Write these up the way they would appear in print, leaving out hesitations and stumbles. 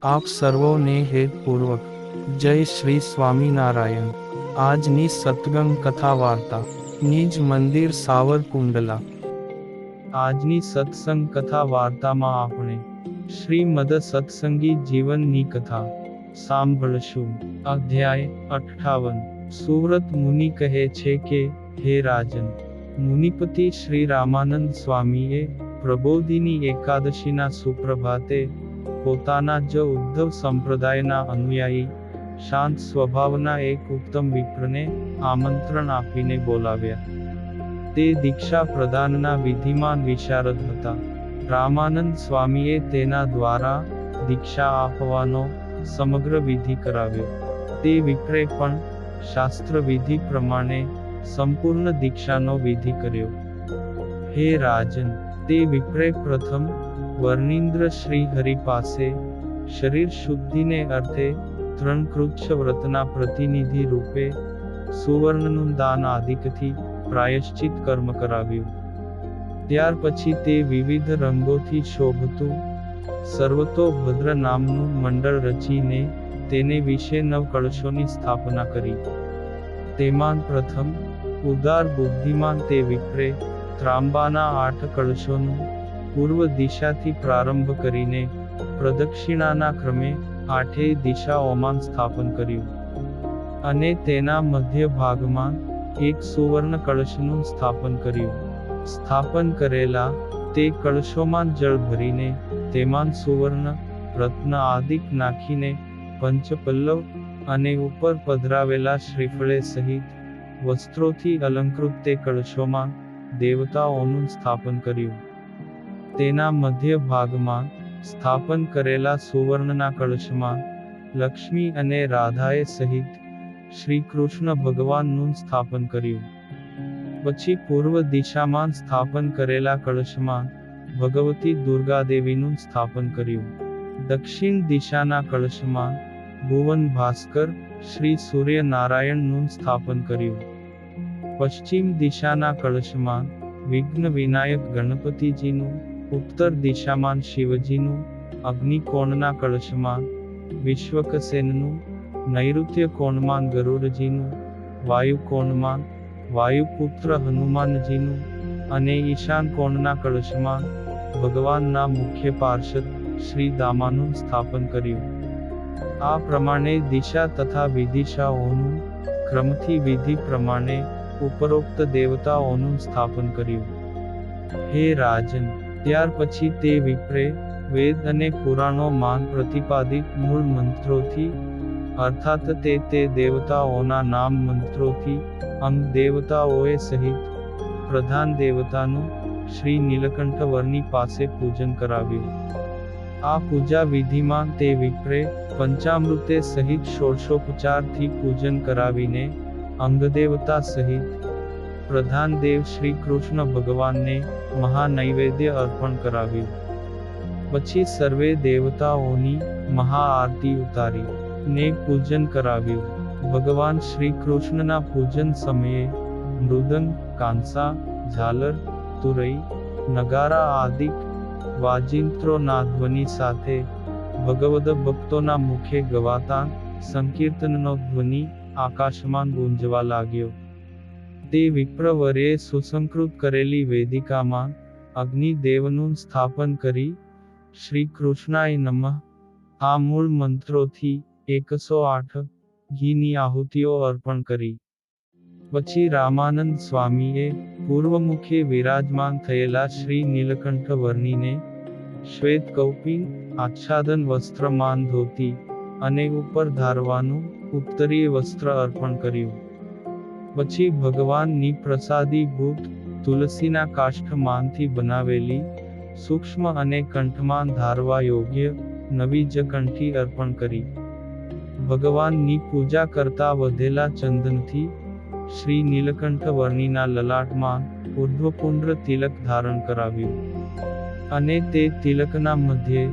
આપ સર્વોને હેતપૂર્વક જય શ્રી સ્વામિનારાયણ। આજની સત્સંગ કથા વાર્તા નિજ મંદિર સાવરકુંડલા। આજની સત્સંગ કથા વાર્તામાં આપણે શ્રીમદ સત્સંગી જીવનની કથા સાંભળશું। અધ્યાય 58। સુવ્રત મુનિ કહે છે કે, હે રાજન, મુનિપતિ શ્રી રામાનંદ સ્વામીએ પ્રબોધિની એકાદશીના સુપ્રભાતે પોતાના જ ઉદ્ધવ સંપ્રદાયના અનુયાયી શાંત સ્વભાવના એક ઉત્તમ વિપ્રને આમંત્રણ આપીને બોલાવ્યા। તે દીક્ષા પ્રદાનના વિધિમાન વિશારદ હતા। રામાનંદ સ્વામીએ તેના દ્વારા દીક્ષા આપવાનો સમગ્ર વિધિ કરાવ્યો। તે વિપ્રે પણ શાસ્ત્ર વિધિ પ્રમાણે સંપૂર્ણ દીક્ષાનો વિધિ કર્યો। હે રાજન, તે વિપ્રે પ્રથમ વર્ણિન્દ્ર શ્રી હરિ પાસે શરીર શુદ્ધિને અર્થે 3 કૃચ્છ વ્રતના પ્રતિનિધિ રૂપે સુવર્ણનું દાન આદિકથી પ્રાયશ્ચિત કર્મ કરાવ્યું। ત્યાર પછી તે વિવિધ રંગોથી શોભતું સર્વતોભદ્ર નામનું મંડળ રચીને તેને વિશે 9 કળશોની સ્થાપના કરી। તેમાં પ્રથમ ઉદાર બુદ્ધિમાન તે વિપ્રે ત્રાંબાના 8 કળશોનું પૂર્વ દિશાથી પ્રારંભ કરીને પ્રદક્ષિણાના ક્રમે 8 દિશાઓમાં સ્થાપન કર્યું, અને તેના મધ્ય ભાગમાં એક સુવર્ણ કળશનું સ્થાપન કર્યું। સ્થાપન કરેલા તે કળશોમાં જળ ભરીને તેમાં સુવર્ણ રત્ન આદિક નાખીને પંચપલ્લવ અને ઉપર પધરાવેલા શ્રીફળે સહિત વસ્ત્રોથી અલંકૃત તે કળશોમાં દેવતાઓનું સ્થાપન કર્યું। તેના મધ્ય ભાગમાં સ્થાપન કરેલા સુવર્ણના કળશમાં લક્ષ્મી અને રાધાએ સહિત શ્રી કૃષ્ણ ભગવાનનું સ્થાપન કર્યું। પછી પૂર્વ દિશામાં સ્થાપન કરેલા કળશમાં ભગવતી દુર્ગાદેવીનું સ્થાપન કર્યું। દક્ષિણ દિશાના કળશમાં ભુવન ભાસ્કર શ્રી સૂર્યનારાયણનું સ્થાપન કર્યું। પશ્ચિમ દિશાના કળશમાં વિઘ્ન વિનાયક ગણપતિજીનું, ઉત્તર દિશામાં શિવજીનું, અગ્નિકોણના કળશમાં વિશ્વકસેનનું, નૈઋત્ય કોણમાં ગરુડજીનું, વાયુકોણમાં વાયુપુત્ર હનુમાનજીનું અને ઈશાન કોણના કળશમાં ભગવાનના મુખ્ય પાર્ષદ શ્રી દામાનું સ્થાપન કર્યું। આ પ્રમાણે દિશા તથા વિદિશાઓનું ક્રમથી વિધિ પ્રમાણે ઉપરોક્ત દેવતાઓનું સ્થાપન કર્યું। હે રાજન, ત્યાર પછી તે વિપ્રે વેદ અને પુરાણોમાં પ્રતિપાદિત મૂળ મંત્રોથી, અર્થાત તે દેવતાઓના નામ મંત્રોથી અંગ દેવતાઓએ સહિત પ્રધાન દેવતાનું શ્રી નીલકંઠ વર્ણી પાસે પૂજન કરાવ્યું। આ પૂજા વિધિમાં તે વિપ્રે પંચામૃતે સહિત ષોડશોપચારથી પૂજન કરાવીને અંગદેવતા સહિત પ્રધાન દેવ શ્રી કૃષ્ણ ભગવાનને મહાનૈવેદ્ય અર્પણ કરાવ્યું। પછી સર્વે દેવતાઓની મહાઆરતી ઉતારી ને પૂજન કરાવ્યું। ભગવાન શ્રી કૃષ્ણના પૂજન સમયે મૃદંગ, કાંસા, ઝાલર, તુરઈ, નગારા આદિક વાજિંત્રોના ધ્વનિ સાથે ભગવદ ભક્તોના મુખે ગવાતા સંકીર્તનનો ધ્વનિ આકાશમાં ગુંજવા લાગ્યો। તે વિપ્રવર્યે સુસંકૃત કરેલી વેદિકામાં અગ્નિદેવનું સ્થાપન કરી શ્રી કૃષ્ણાય નમઃ આ મૂળ મંત્રોથી 108 ઘીની આહુતિઓ અર્પણ કરી। પછી રામાનંદ સ્વામીએ પૂર્વમુખે વિરાજમાન થયેલા શ્રી નીલકંઠ વર્ણીને શ્વેત કૌપિન આચ્છાદન વસ્ત્રમાન ધોતી અને ઉપર ધારવાનું ઉત્તરીય વસ્ત્ર અર્પણ કર્યું। પછી ભગવાનની પ્રસાદીભૂત તુલસીના કાષ્ઠમાંથી બનાવેલી સૂક્ષ્મ અને કંઠમાં ધારવા યોગ્ય નવી જ કંઠી અર્પણ કરી। ભગવાનની પૂજા કરતા વધેલા ચંદનથી શ્રી નીલકંઠ વર્ણીના લલાટમાં ઉર્ધ્વપુંડ્ર તિલક ધારણ કરાવ્યું, અને તે તિલકના મધ્યે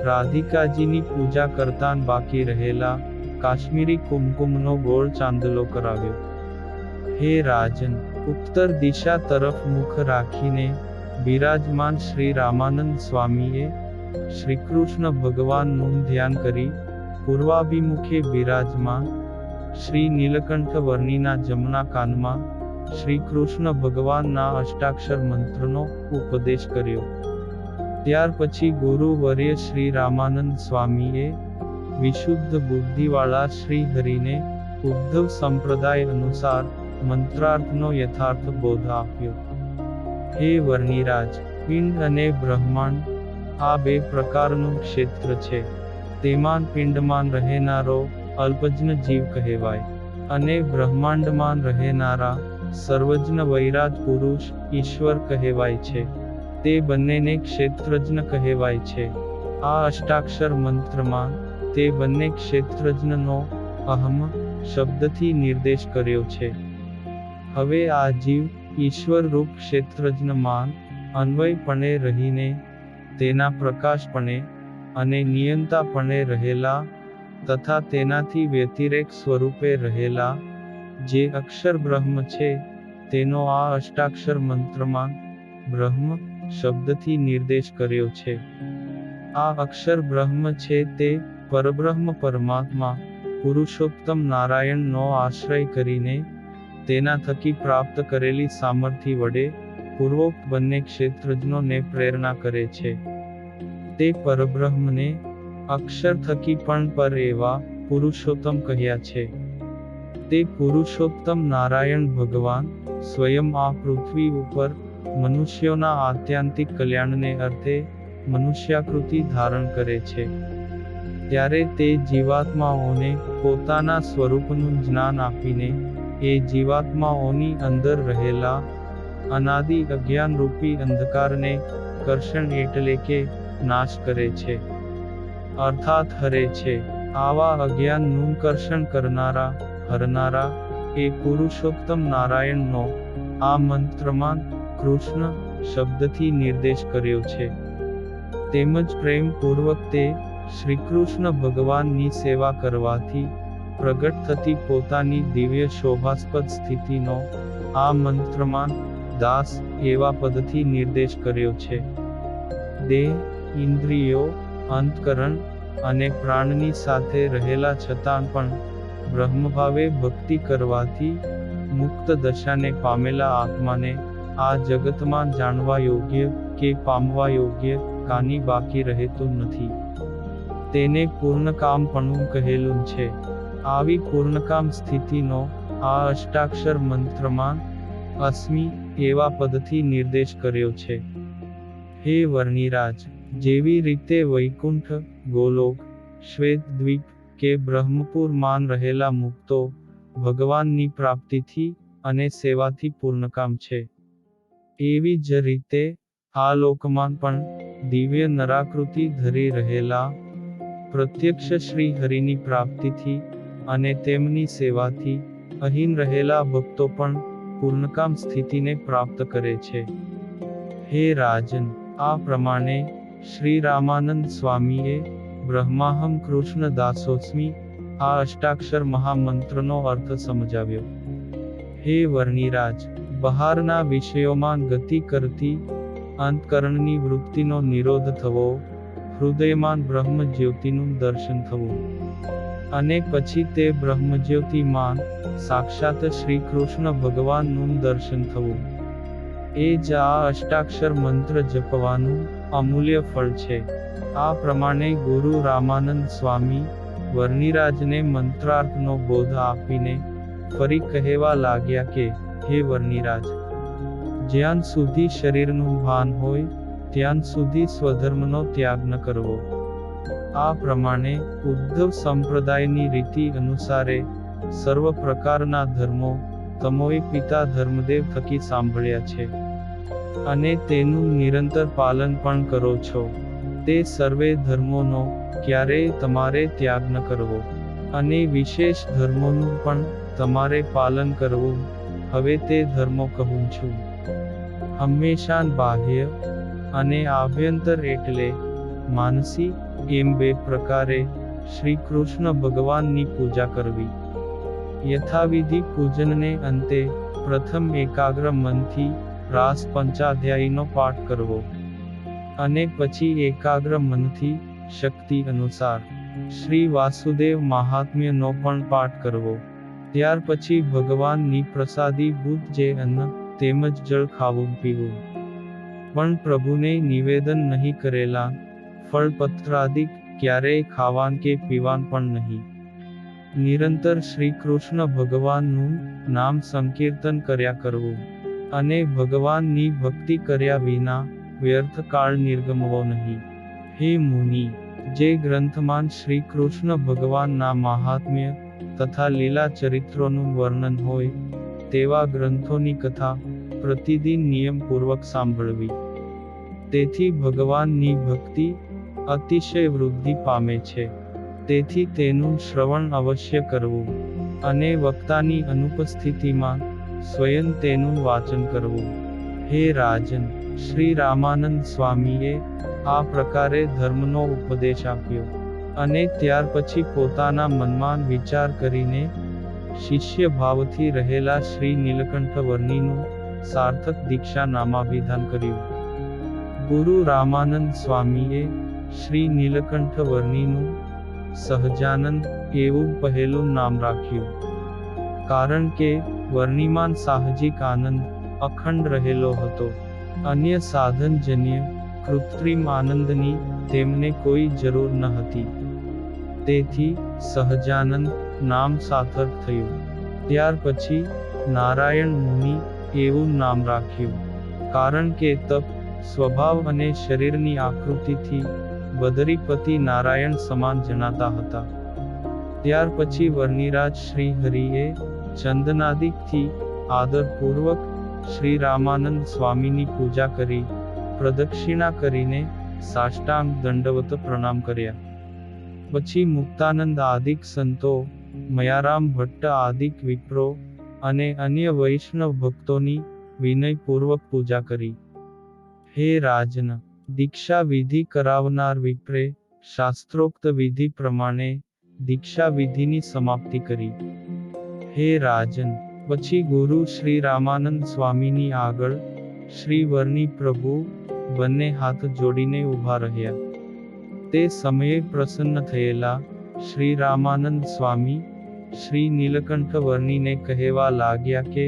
રાધિકાજીની પૂજા કરતાં બાકી રહેલા કાશ્મીરી કુમકુમનો ગોળ ચાંદલો કરાવ્યો। હે રાજન, ઉત્તર દિશા તરફ મુખ રાખીને બિરાજમાન શ્રી રામાનંદ સ્વામીએ શ્રીકૃષ્ણ ભગવાનનું ધ્યાન કરી પૂર્વાભિમુખે બિરાજમાન શ્રી નીલકંઠ વર્ણીના જમણા કાનમાં શ્રી કૃષ્ણ ભગવાનના અષ્ટાક્ષર મંત્રનો ઉપદેશ કર્યો. ત્યાર પછી ગુરુવર્ય શ્રી રામાનંદ સ્વામીએ વિશુદ્ધ બુદ્ધિવાળા શ્રી હરિને ઉદ્ધવ સંપ્રદાય અનુસાર મંત્રાર્થનો યથાર્થ બોધ આપ્યો. હે વર્ણિરાજ, પિંડ અને બ્રહ્માંડ આ બે પ્રકારનું ક્ષેત્ર છે. તેમાં પિંડમાં રહેનારો અલ્પજ્ઞ જીવ કહેવાય અને બ્રહ્માંડમાં રહેનારા સર્વજ્ઞ વૈરાજ પુરુષ ઈશ્વર કહેવાય છે. તે બંનેને ક્ષેત્રજ્ઞ કહેવાય છે. આ અષ્ટાક્ષર મંત્રમાં તે બંને ક્ષેત્રજ્ઞનો અહમ શબ્દથી નિર્દેશ કર્યો છે. હવે આ જીવ ઈશ્વર રૂપ ક્ષેત્રજ્ઞમાં અન્વયપણે રહીને તેના પ્રકાશપણે અને નિયંતાપણે રહેલા તથા તેનાથી વ્યતિરેક સ્વરૂપે રહેલા જે અક્ષર બ્રહ્મ છે તેનો આ અષ્ટાક્ષર મંત્રમાં બ્રહ્મ શબ્દથી નિર્દેશ કર્યો છે. આ અક્ષર બ્રહ્મ છે તે પરબ્રહ્મ પરમાત્મા પુરુષોત્તમ નારાયણનો આશ્રય કરીને તેના થકી પ્રાપ્ત કરેલી સામર્થ્ય વડે પૂર્વોક્ત બંને ક્ષેત્રજ્ઞોને પ્રેરણા કરે છે. તે પરબ્રહ્મને અક્ષર થકી પણ પર એવા પુરુષોત્તમ કહ્યા છે. તે પુરુષોત્તમ નારાયણ ભગવાન સ્વયં આ પૃથ્વી ઉપર મનુષ્યોના આત્યંતિક કલ્યાણને અર્થે મનુષ્યાકૃતિ ધારણ કરે છે. ત્યારે તે જીવાત્માઓને પોતાના સ્વરૂપનું જ્ઞાન આપીને એ જીવાત્માઓની અંદર રહેલા અનાદિ અજ્ઞાન રૂપી અંધકારને કર્ષણ એટલે કે નાશ કરે છે, અર્થાત હરે છે. આવા અજ્ઞાનનું કર્ષણ કરનારા હરનારા એ પુરુષોત્તમ નારાયણનો આ મંત્રમાં કૃષ્ણ શબ્દથી નિર્દેશ કર્યો છે. તેમજ પ્રેમપૂર્વક તે શ્રીકૃષ્ણ ભગવાનની સેવા કરવાથી પ્રગટ થતી પોતાની દિવ્ય શોભાસ્પદ સ્થિતિનો આ મંત્રમાં દાસ એવા પદથી નિર્દેશ કર્યો છે. દેહ, ઇન્દ્રિયો, અંતકરણ અને પ્રાણની સાથે રહેલા છતાં પણ બ્રહ્મભાવે ભક્તિ કરવાથી મુક્ત દશાને પામેલા આત્માને આ જગતમાં જાણવા યોગ્ય કે પામવા યોગ્ય કાની બાકી રહેતું નથી. તેને પૂર્ણકામપણું કહેલું છે. આવી પૂર્ણકામ સ્થિતિનો આ અષ્ટાક્ષર મંત્રમાં અસ્મિ એવા પદથી નિર્દેશ કર્યો છે. હે વર્ણિરાજ, જેવી રીતે વૈકુંઠ, ગોલોક, શ્વેતદ્વીપ કે બ્રહ્મપુર માન રહેલા મુક્તો ભગવાનની પ્રાપ્તિથી અને સેવાથી પૂર્ણકામ છે, એવી જ રીતે આ લોકમાં પણ દિવ્ય નરાકૃતિ ધરી રહેલા પ્રત્યક્ષ શ્રી હરિની પ્રાપ્તિથી અને તેમની સેવાથી અહીં રહેલા ભક્તો પણ પૂર્ણકામ સ્થિતિને પ્રાપ્ત કરે છે. હે રાજન, આ પ્રમાણે શ્રી રામાનંદ સ્વામીએ બ્રહ્માહમ કૃષ્ણ દાસોસ્મિ આ અષ્ટાક્ષર મહામંત્રનો અર્થ સમજાવ્યો. હે વર્ણિરાજ, બહારના વિષયોમાં ગતિ કરતી અંતકરણની વૃત્તિનો નિરોધ થવો, હૃદયમાં બ્રહ્મ જ્યોતિનું દર્શન થવું અને પછી તે બ્રહ્મજ્યોતિમાં સાક્ષાત શ્રી કૃષ્ણ ભગવાનનું દર્શન થવું, એ જ આ અષ્ટાક્ષર મંત્ર જપવાનું અમૂલ્ય ફળ છે. આ પ્રમાણે ગુરુ રામાનંદ સ્વામી વર્ણિરાજને મંત્રાર્થનો બોધ આપીને ફરી કહેવા લાગ્યા કે, હે વર્ણિરાજ, જ્યાં સુધી શરીરનું ભાન હોય ત્યાં સુધી સ્વધર્મનો ત્યાગ ન કરવો. આ પ્રમાણે ઉદ્ધવ સંપ્રદાયની રીતિ અનુસારે સર્વ પ્રકારના ધર્મો તમોએ પિતા ધર્મદેવ થકી સાંભળ્યા છે અને તેનું નિરંતર પાલન પણ કરો છો. તે સર્વે ધર્મોનો ક્યારેય તમારે ત્યાગ ન કરવો અને વિશેષ ધર્મોનું પણ તમારે પાલન કરવું. હવે તે ધર્મો કહું છું. હંમેશા બાહ્ય અને આભ્યંતર એટલે માનસી એમ બે પ્રકારે શ્રી કૃષ્ણ ભગવાનની પૂજા કરવી. યથાવિધિ પૂજનને અંતે પ્રથમ એકાગ્ર મનથી રાસ પંચાધ્યાયીનો પાઠ કરવો. અને પછી એકાગ્ર મનથી શક્તિ અનુસાર શ્રી વાસુદેવ મહાત્મ્યનો પણ પાઠ કરવો. ત્યાર પછી ભગવાનની પ્રસાદીભૂત જે અન્ન તેમજ જળ ખાવું પીવું. પણ પ્રભુને નિવેદન નહીં કરેલા ફળ પત્રાદિક ક્યારેય ખાવાન કે પીવાન પણ નહીં. નિરંતર શ્રી કૃષ્ણ ભગવાનનું નામ સંકીર્તન કર્યા કરવું. અને ભગવાનની ભક્તિ કર્યા વિના વ્યર્થ કાળ નિર્ગમવો નહીં. હે મુનિ, જે ગ્રંથમાં શ્રી કૃષ્ણ ભગવાનના મહાત્મ્ય તથા લીલા ચરિત્રોનું વર્ણન હોય તેવા ગ્રંથોની કથા પ્રતિદિન નિયમપૂર્વક સાંભળવી. તેથી ભગવાનની ભક્તિ અતિશય વૃદ્ધિ પામે છે. તેથી તેનું શ્રવણ અવશ્ય કરવું અને વક્તાની અનુપસ્થિતિમાં સ્વયં તેનું વાચન કરવું. હે રાજન, શ્રી રામાનંદ સ્વામીએ આ પ્રકારે ધર્મનો ઉપદેશ આપ્યો. અને ત્યાર પછી પોતાના મનમાં વિચાર કરીને શિષ્ય ભાવથી રહેલા શ્રી નીલકંઠ વર્ણીનું સાર્થક દીક્ષા નામાભિધાન કર્યું. ગુરુ રામાનંદ સ્વામીએ શ્રી નીલકંઠ વર્ણીનું સહજાનંદ એવું પહેલું નામ રાખ્યું. કારણ કે વર્ણીમાન સાહજિક આનંદ અખંડ રહેલો હતો. અન્ય સાધનજન્ય કૃત્રિમ આનંદની તેમને કોઈ જરૂર ન હતી. તેથી સહજાનંદ નામ સાર્થક થયું. ત્યાર પછી નારાયણ મુનિ એવું નામ રાખ્યું. કારણ કે તપ સ્વભાવ અને શરીરની આકૃતિથી બદરીપતિ નારાયણ સમાન જણાતા હતા. ત્યાર પછી વર્ણિરાજ શ્રી હરિએ ચંદનાદિકથી આદરપૂર્વક શ્રી રામાનંદ સ્વામીની પૂજા કરી પ્રદક્ષિણા કરીને સાષ્ટાંગ દંડવત પ્રણામ કર્યા. પછી મુક્તાનંદ આદિક સંતો, મયારામ ભટ્ટ આદિક વિપ્રો અને અન્ય વૈષ્ણવ ભક્તોની વિનયપૂર્વક પૂજા કરી. હે રાજન, દીક્ષા વિધિ કરાવનાર વિપ્રે શાસ્ત્રોક્ત વિધિ પ્રમાણે દીક્ષા વિધિની સમાપ્તિ કરી. હે રાજન, પછી ગુરુ શ્રી રામાનંદ સ્વામીની આગળ શ્રી વર્ણી પ્રભુ બંને હાથ જોડીને ઊભા રહ્યા. તે સમયે પ્રસન્ન થયેલા શ્રી રામાનંદ સ્વામી શ્રી નીલકંઠ વર્ણીને કહેવા લાગ્યા કે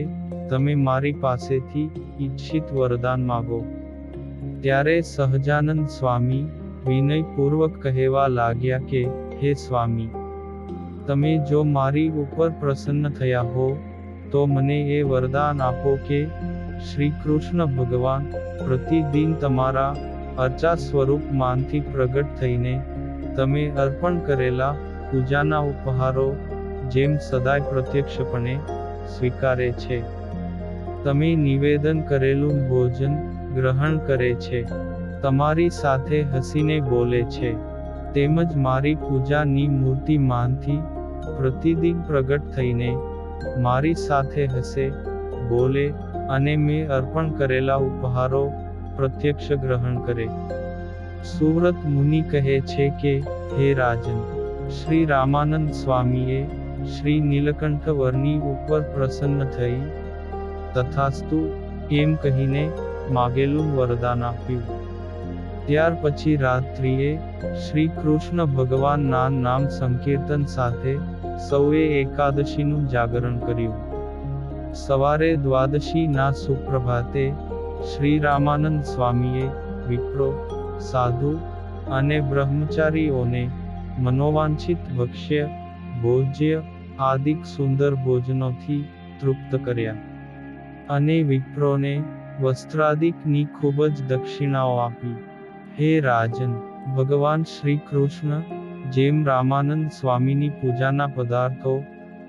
તમે મારી પાસેથી ઈચ્છિત વરદાન માગો. ત્યારે સહજાનંદ સ્વામી વિનયપૂર્વક કહેવા લાગ્યા કે હે સ્વામી, તમે જો મારી ઉપર પ્રસન્ન થયા હો તો મને એ વરદાન આપો કે શ્રી કૃષ્ણ ભગવાન પ્રતિદિન તમારા અર્ચા સ્વરૂપ માનથી પ્રગટ થઈને તમે અર્પણ કરેલા પૂજાના ઉપહારો જેમ સદાય પ્રત્યક્ષપણે સ્વીકારે છે. તમે નિવેદન કરેલું ભોજન ગ્રહણ કરે છે, તમારી સાથે હસીને બોલે છે, તેમજ મારી પૂજાની મૂર્તિ માનથી પ્રતિદિન પ્રગટ થઈને મારી સાથે હસે, બોલે અને મેં અર્પણ કરેલા ઉપહારો પ્રત્યક્ષ ગ્રહણ કરે. સુવ્રત મુનિ કહે છે કે હે રાજન, શ્રી રામાનંદ સ્વામીએ શ્રી નીલકંઠ વર્ણી ઉપર પ્રસન્ન થઈ તથાસ્તુ એમ કહીને માગેલું વરદાન આપ્યું. ત્યાર પછી રાત્રિએ શ્રી કૃષ્ણ ભગવાનના નામ સંકીર્તન સાથે સૌએ એકાદશીનું જાગરણ કર્યું. સવારે દ્વાદશીના સુપ્રભાતે શ્રી રામાનંદ સ્વામીએ વિપ્રો, સાધુ અને બ્રહ્મચારીઓને મનોવાંછિત ભક્ષ્ય, ભોજ્ય આદિક સુંદર ભોજનોથી તૃપ્ત કર્યા. અને વિપ્રોને વસ્ત્રાદિકની ખૂબ જ દક્ષિણાઓ આપી. હે રાજન, ભગવાન શ્રી કૃષ્ણ જેમ રામાનંદ સ્વામીની પૂજાના પદાર્થો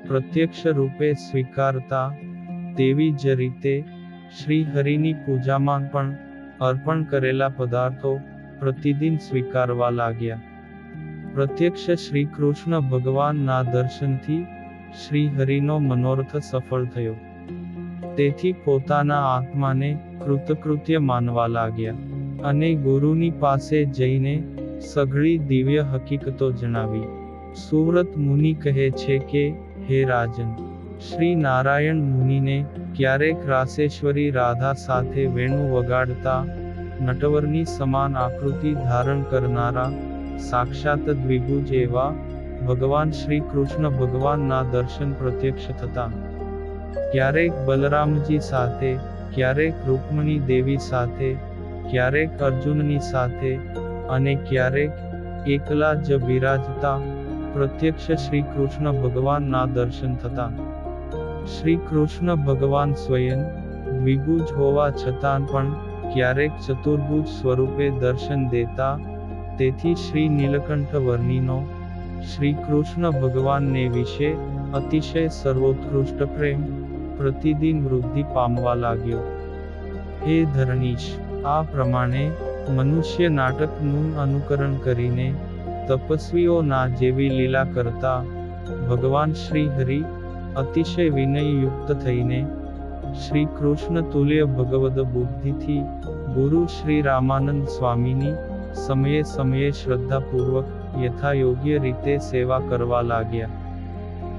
પ્રત્યક્ષ રૂપે સ્વીકારતા તેવી જ રીતે શ્રી હરિની પૂજામાં પણ અર્પણ કરેલા પદાર્થો પ્રતિદિન સ્વીકારવા લાગ્યા. પ્રત્યક્ષ શ્રી કૃષ્ણ ભગવાનના દર્શનથી શ્રી હરિનો મનોરથ સફળ થયો. તેથી પોતાના આત્માને કૃતકૃત્ય માનવા લાગ્યા અને ગુરુની પાસે જઈને સઘળી દિવ્ય હકીકતો જણાવી. સુવ્રત મુનિ કહે છે કે હે રાજન, શ્રી નારાયણ મુનિને ક્યારેક રાસેશ્વરી રાધા સાથે વેણુ વગાડતા નટવરની સમાન આકૃતિ ધારણ કરનારા સાક્ષાત દ્વિભુજ એવા ભગવાન શ્રી કૃષ્ણ ભગવાનના દર્શન પ્રત્યક્ષ થતા. ક્યારેક બલરામજી સાથે, ક્યારેક રૂકમણી દેવી સાથે, ક્યારેક અર્જુનની સાથે, અને ક્યારેક એકલા જ બિરાજતા પ્રત્યક્ષ શ્રી કૃષ્ણ ભગવાનના દર્શન થતા. શ્રી કૃષ્ણ ભગવાન સ્વયં દ્વિભુજ હોવા છતાં પણ ક્યારેક ચતુર્ભુજ સ્વરૂપે દર્શન દેતા. તેથી શ્રી નીલકંઠ વર્ણિનો શ્રી કૃષ્ણ ભગવાનને વિશે અતિશય સર્વોત્કૃષ્ટ પ્રેમ પ્રતિદિન વૃદ્ધિ પામવા લાગ્યો. હે ધરણીશ, આ પ્રમાણે મનુષ્ય નાટકનું અનુકરણ કરીને તપસ્વીઓના જેવી લીલા કરતા ભગવાન શ્રી હરિ અતિશય વિનયયુક્ત થઈને શ્રી કૃષ્ણ તુલ્ય ભગવદ બુદ્ધિથી ગુરુ શ્રી રામાનંદ સ્વામીની સમયે સમયે શ્રદ્ધાપૂર્વક યથાયોગ્ય રીતે સેવા કરવા લાગ્યા.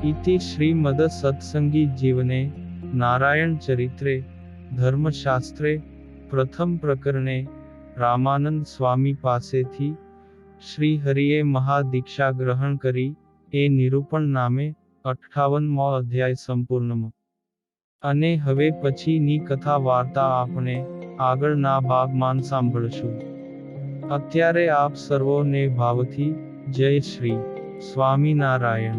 ઇતિ શ્રીમદ સત્સંગી જીવને નારાયણ ચરિત્રે ધર્મશાસ્ત્રે પ્રથમ પ્રકરણે રામાનંદ સ્વામી પાસેથી શ્રી હરિએ મહાદીક્ષા ગ્રહણ કરી એ નિરૂપણ નામે 58મો અધ્યાય સંપૂર્ણ. અને હવે પછીની કથા વાર્તા આપણે આગળના ભાગમાં સાંભળશું. અત્યારે આપ સર્વોને ભાવથી જય શ્રી સ્વામિનારાયણ.